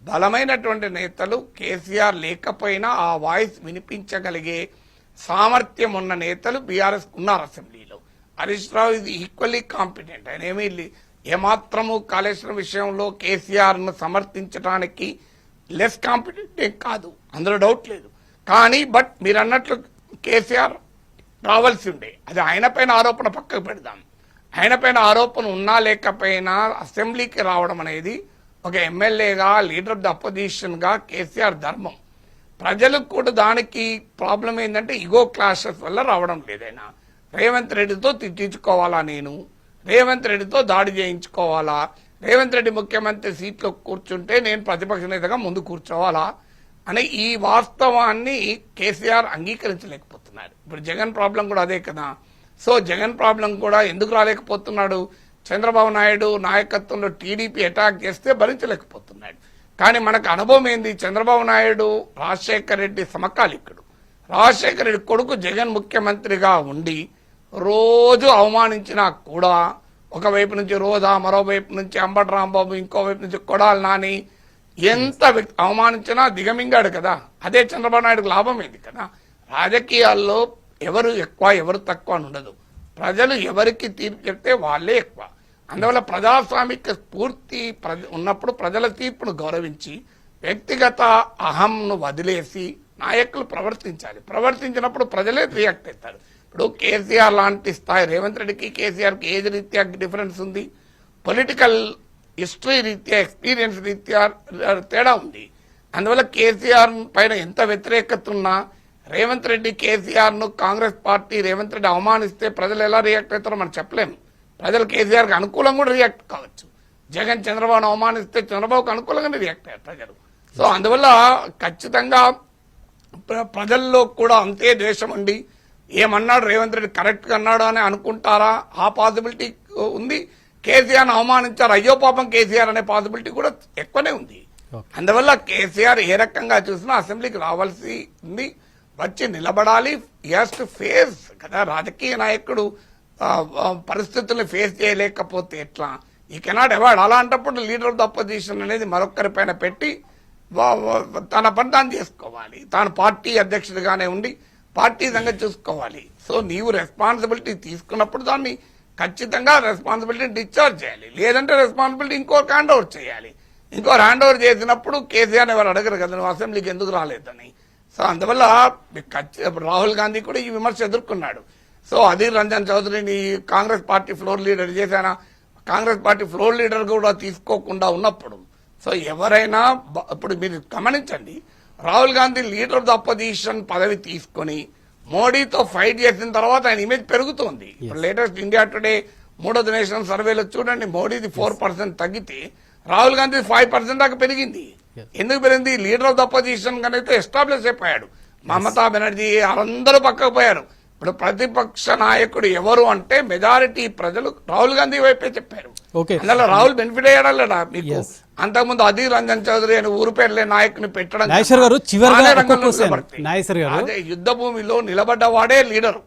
బలమైనటువంటి నేతలు కేసీఆర్ లేకపోయినా ఆ వాయిస్ వినిపించగలిగే సామర్థ్యం ఉన్న నేతలు బీఆర్ఎస్ ఉన్నారు అసెంబ్లీలో. హరీష్ రావు ఇది ఈక్వల్లీ కాంపిటెంట్, ఆయన ఏమీ ఏమాత్రము కాళేశ్వరం విషయంలో కేసీఆర్ ను సమర్థించడానికి లెస్ కాంపిటెంట్ ఏం కాదు, అందులో డౌట్ లేదు. కానీ బట్ మీరు అన్నట్లు కేసీఆర్ రావాల్సి ఉండే, అది ఆయన పైన ఆరోపణ పక్కకు పెడదాం. ఆయన పైన ఆరోపణ ఉన్నా లేకపోయినా అసెంబ్లీకి రావడం అనేది ఒక ఎమ్మెల్యేగా, లీడర్ ఆఫ్ ద అపోజిషన్ గా కేసీఆర్ ధర్మం. ప్రజలకు కూడా దానికి ప్రాబ్లం ఏంటంటే ఇగో క్లాషెస్ వల్ల రావడం లేదైనా. రేవంత్ రెడ్డితో తిట్టించుకోవాలా, నేను రేవంత్ రెడ్డితో దాడి చేయించుకోవాలా, రేవంత్ రెడ్డి ముఖ్యమంత్రి సీట్లో కూర్చుంటే నేను ప్రతిపక్ష నేతగా ముందు కూర్చోవాలా అనే ఈ వాస్తవాన్ని కేసీఆర్ అంగీకరించలేకపోతున్నాడు. ఇప్పుడు జగన్ ప్రాబ్లం కూడా అదే కదా. సో జగన్ ప్రాబ్లం కూడా ఎందుకు రాలేకపోతున్నాడు? చంద్రబాబు నాయుడు నాయకత్వంలో టీడీపీ అటాక్ చేస్తే భరించలేకపోతున్నాడు. కానీ మనకు అనుభవం ఏంది, చంద్రబాబు నాయుడు రాజశేఖర రెడ్డి సమకాలికుడు. రాజశేఖర రెడ్డి కొడుకు జగన్ ముఖ్యమంత్రిగా ఉండి రోజు అవమానించినా కూడా ఒకవైపు నుంచి రోజా, మరోవైపు నుంచి అంబటి రాంబాబు, ఇంకోవైపు నుంచి కొడాలి నాని ఎంత అవమానించినా దిగమింగాడు కదా. అదే చంద్రబాబు నాయుడుకు లాభం ఏంది కదా. రాజకీయాల్లో ఎవరు ఎక్కువ ఎవరు తక్కువ అని ఉండదు. ప్రజలు ఎవరికి తీర్పు చెప్తే వాళ్ళే ఎక్కువ. అందువల్ల ప్రజాస్వామిక స్ఫూర్తి ఉన్నప్పుడు ప్రజల తీర్పును గౌరవించి వ్యక్తిగత అహంను వదిలేసి నాయకులు ప్రవర్తించాలి. ప్రవర్తించినప్పుడు ప్రజలే రియాక్ట్ అవుతారు. ఇప్పుడు కేసీఆర్ లాంటి స్థాయి, రేవంత్ రెడ్డికి కేసీఆర్కి ఏజ్ రీత్యా డిఫరెన్స్ ఉంది, పొలిటికల్ హిస్టరీ రీత్యా, ఎక్స్పీరియన్స్ రీత్యా తేడా ఉంది. అందువల్ల కేసీఆర్ పైన ఎంత వ్యతిరేకత ఉన్నా రేవంత్ రెడ్డి కేసీఆర్ను కాంగ్రెస్ పార్టీ రేవంత్ రెడ్డి అవమానిస్తే ప్రజలు ఎలా రియాక్ట్ అవుతారో మనం చెప్పలేము. ప్రజలు కేసీఆర్కి అనుకూలంగా కూడా రియాక్ట్ కావచ్చు. జగన్ చంద్రబాబును అవమానిస్తే చంద్రబాబుకు అనుకూలంగానే రియాక్ట్ అయ్యారు ప్రజలు. సో అందువల్ల ఖచ్చితంగా ప్రజల్లో కూడా అంతే ద్వేషం ఉండి ఏమన్నాడు రేవంత్ రెడ్డి కరెక్ట్గా అన్నాడు అని అనుకుంటారా, ఆ పాసిబిలిటీ ఉంది. కేసీఆర్ను అవమానించారు, అయ్యో పాపం కేసీఆర్ అనే పాసిబిలిటీ కూడా ఎక్కువనే ఉంది. అందువల్ల కేసీఆర్ ఏ రకంగా చూసినా అసెంబ్లీకి రావాల్సి ఉంది, వచ్చి నిలబడాలి. హ్యాస్ టు ఫేస్ కదా. రాజకీయ నాయకుడు పరిస్థితుల్ని ఫేస్ చేయలేకపోతే ఎట్లా, ఈ కెనాట్ అవాయిడ్. అలాంటప్పుడు లీడర్ ఆఫ్ ద అపోజిషన్ అనేది మరొకరి పైన పెట్టి తన పని తాను చేసుకోవాలి. తాను పార్టీ అధ్యక్షుడిగానే ఉండి పార్టీ సంగతి చూసుకోవాలి. సో నీవు రెస్పాన్సిబిలిటీ తీసుకున్నప్పుడు దాన్ని ఖచ్చితంగా రెస్పాన్సిబిలిటీ డిశ్చార్జ్ చేయాలి. లేదంటే రెస్పాన్సిబిలిటీ ఇంకోరికి హ్యాండ్ ఓవర్ చేయాలి. ఇంకోరు హ్యాండ్ ఓవర్ చేసినప్పుడు కేసీఆర్ ఎవరు అడగరు కదా నువ్వు అసెంబ్లీకి ఎందుకు రాలేదని. సో అందువల్ల రాహుల్ గాంధీ కూడా ఈ విమర్శ ఎదుర్కొన్నాడు. సో అధీర్ రంజన్ చౌదరిని కాంగ్రెస్ పార్టీ ఫ్లోర్ లీడర్ చేశానా, కాంగ్రెస్ పార్టీ ఫ్లోర్ లీడర్ కూడా తీసుకోకుండా ఉన్నప్పుడు సో ఎవరైనా ఇప్పుడు మీరు గమనించండి, Rahul Gandhi leader of the opposition పదవి తీసుకొని మోడీతో ఫైట్ చేసిన తర్వాత ఆయన ఇమేజ్ పెరుగుతోంది. ఇప్పుడు లేటెస్ట్ ఇండియా టుడే మూడో నేషనల్ సర్వేలో చూడండి, మోడీది 4% తగ్గితే రాహుల్ గాంధీ 5% దాకా పెరిగింది. ఎందుకు పెరిగింది? లీడర్ ఆఫ్ ద అపోజిషన్ కనుక ఎస్టాబ్లిష్ అయిపోయాడు. మమతా బెనర్జీ అందరూ పక్కకు పోయారు. ఇప్పుడు ప్రతిపక్ష నాయకుడు ఎవరు అంటే మెజారిటీ ప్రజలు రాహుల్ గాంధీ వైపే చెప్పారు. అందులో రాహుల్ బెనిఫిట్ అయ్యాడా మీకు? అంతకుముందు అధీర్ రంజన్ చౌదరి అని ఊరు పేర్లే నాయకుని పెట్టడం, అదే యుద్ధ భూమిలో నిలబడ్డవాడే లీడరు.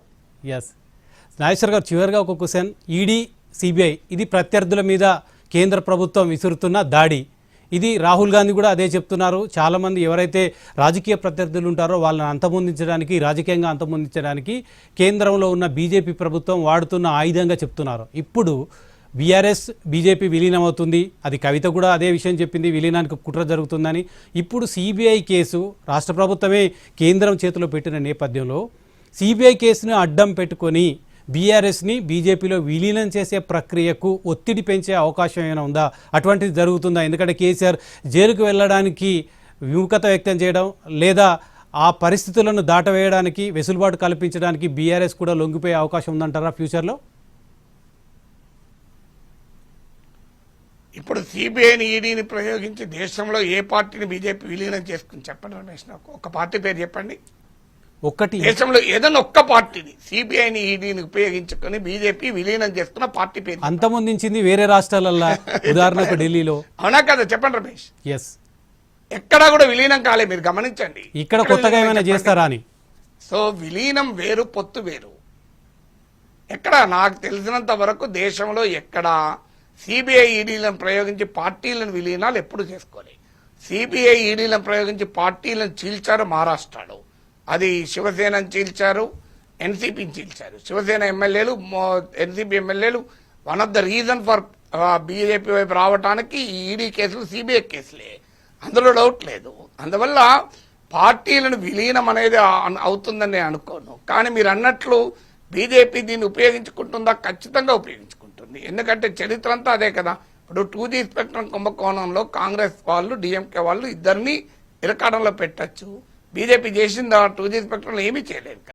నాగేశ్వర్ గారు, చివరిగా ఒక క్వశ్చన్. ఈడీ, సిబిఐ ఇది ప్రత్యర్థుల మీద కేంద్ర ప్రభుత్వం విసురుతున్న దాడి. ఇది రాహుల్ గాంధీ కూడా అదే చెప్తున్నారు. చాలామంది ఎవరైతే రాజకీయ ప్రత్యర్థులు ఉంటారో వాళ్ళని అంతమొందించడానికి, రాజకీయంగా అంతమొందించడానికి కేంద్రంలో ఉన్న బీజేపీ ప్రభుత్వం వాడుతున్న ఆయుధంగా చెప్తున్నారు. ఇప్పుడు బీఆర్ఎస్ బీజేపీ విలీనం అవుతుంది, అది కవిత కూడా అదే విషయం చెప్పింది, విలీనానికి కుట్ర జరుగుతుందని. ఇప్పుడు సిబిఐ కేసు రాష్ట్ర ప్రభుత్వమే కేంద్రం చేతిలో పెట్టిన నేపథ్యంలో సిబిఐ కేసును అడ్డం పెట్టుకొని బీఆర్ఎస్ని బీజేపీలో విలీనం చేసే ప్రక్రియకు ఒత్తిడి పెంచే అవకాశం ఏమైనా ఉందా? అటువంటిది జరుగుతుందా? ఎందుకంటే కేసీఆర్ జైలుకు వెళ్ళడానికి విముఖత వ్యక్తం చేయడం, లేదా ఆ పరిస్థితులను దాటవేయడానికి, వెసులుబాటు కల్పించడానికి బీఆర్ఎస్ కూడా లొంగిపోయే అవకాశం ఉందంటారా ఫ్యూచర్లో? ఇప్పుడు సిబిఐని, ఈడీని ప్రయోగించి దేశంలో ఏ పార్టీని బీజేపీ విలీనం చేసుకుని చెప్పండి రమేష్. నాకు ఒక పార్టీ పేరు చెప్పండి. ఒక్కటి దేశంలో ఏదైనా ఒక్క పార్టీని సిబిఐని, ఈడీని ఉపయోగించుకొని బీజేపీ విలీనం చేసుకున్న పార్టీ పేరు అంతమొందించింది వేరే రాష్ట్రాలల్లో, ఉదాహరణకు ఢిల్లీలో. అవునా కదా, చెప్పండి రమేష్. ఎస్, ఎక్కడా కూడా విలీనం కాలే. మీరు గమనించండి, ఇక్కడ కొత్తగా ఏమైనా చేస్తారా అని. సో విలీనం వేరు, పొత్తు వేరు. ఎక్కడ నాకు తెలిసినంత వరకు దేశంలో ఎక్కడ సిబిఐ, ఈడీలను ప్రయోగించి పార్టీలను విలీనాలు ఎప్పుడు చేసుకోవాలి. సిబిఐ, ఈడీలను ప్రయోగించి పార్టీలను చీల్చారు మహారాష్ట్రలో. అది శివసేనని చీల్చారు, ఎన్సీపీని చీల్చారు. శివసేన ఎమ్మెల్యేలు, ఎన్సీపీ ఎమ్మెల్యేలు one of the reason for BJP వైపు రావడానికి ఈడీ కేసులు, సిబిఐ కేసులే, అందులో డౌట్ లేదు. అందువల్ల పార్టీలను విలీనం అనేది అవుతుందని నేను అనుకోను. కానీ మీరు అన్నట్లు బీజేపీ దీన్ని ఉపయోగించుకుంటుందా? ఖచ్చితంగా ఉపయోగించుకుంటుంది. ఎందుకంటే చరిత్ర అంతా అదే కదా. ఇప్పుడు 2G స్పెక్ట్రమ్ కుంభకోణంలో కాంగ్రెస్ వాళ్ళు, డిఎంకే వాళ్ళు ఇద్దరిని ఇరకాటంలో పెట్టచ్చు. బీజేపీ చేసింది 2G స్పెక్ట్రంలో ఏమీ చేయలేదు.